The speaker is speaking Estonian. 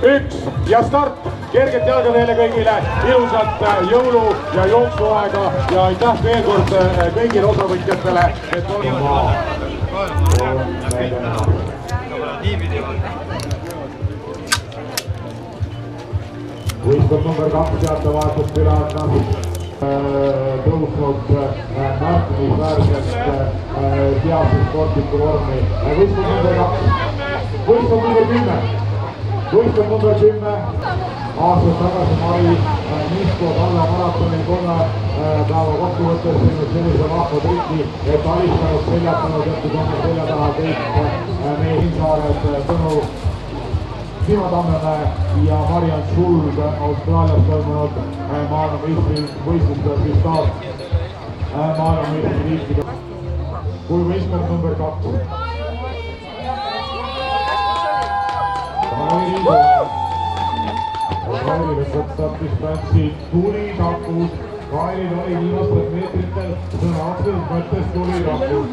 1 ja start. Kerget jalga teile kõigile, ilusat jõulu- ja jooksuaega ja aitäh veel kord kõigile osavõtjatele, et on võistkond number 2 teatevahetust üle tõusnud märkimisväärselt heasse sportlikku vormi. Võistkond number 2, võistkond number 10. Võistkond number 10 aastaid tagasi Mari Misko Kalle maratonil 3 päeva kokkuvõttes teinud sellise vahva triki, et alistanud, seljatanud, jätnud oma selja taha kõik meie Hinsaared, Tõnu Timo Tammemäe ja Mariann Sulg Austraalias toimunud maailmameistrivõistlustel siis taas maailmameistritiitliga. Kui võistkond number 2. Kaili lõpetab distantsi tulitakus. Kailil oli viimastel meetritel sõna otseses mõttes tulitakus.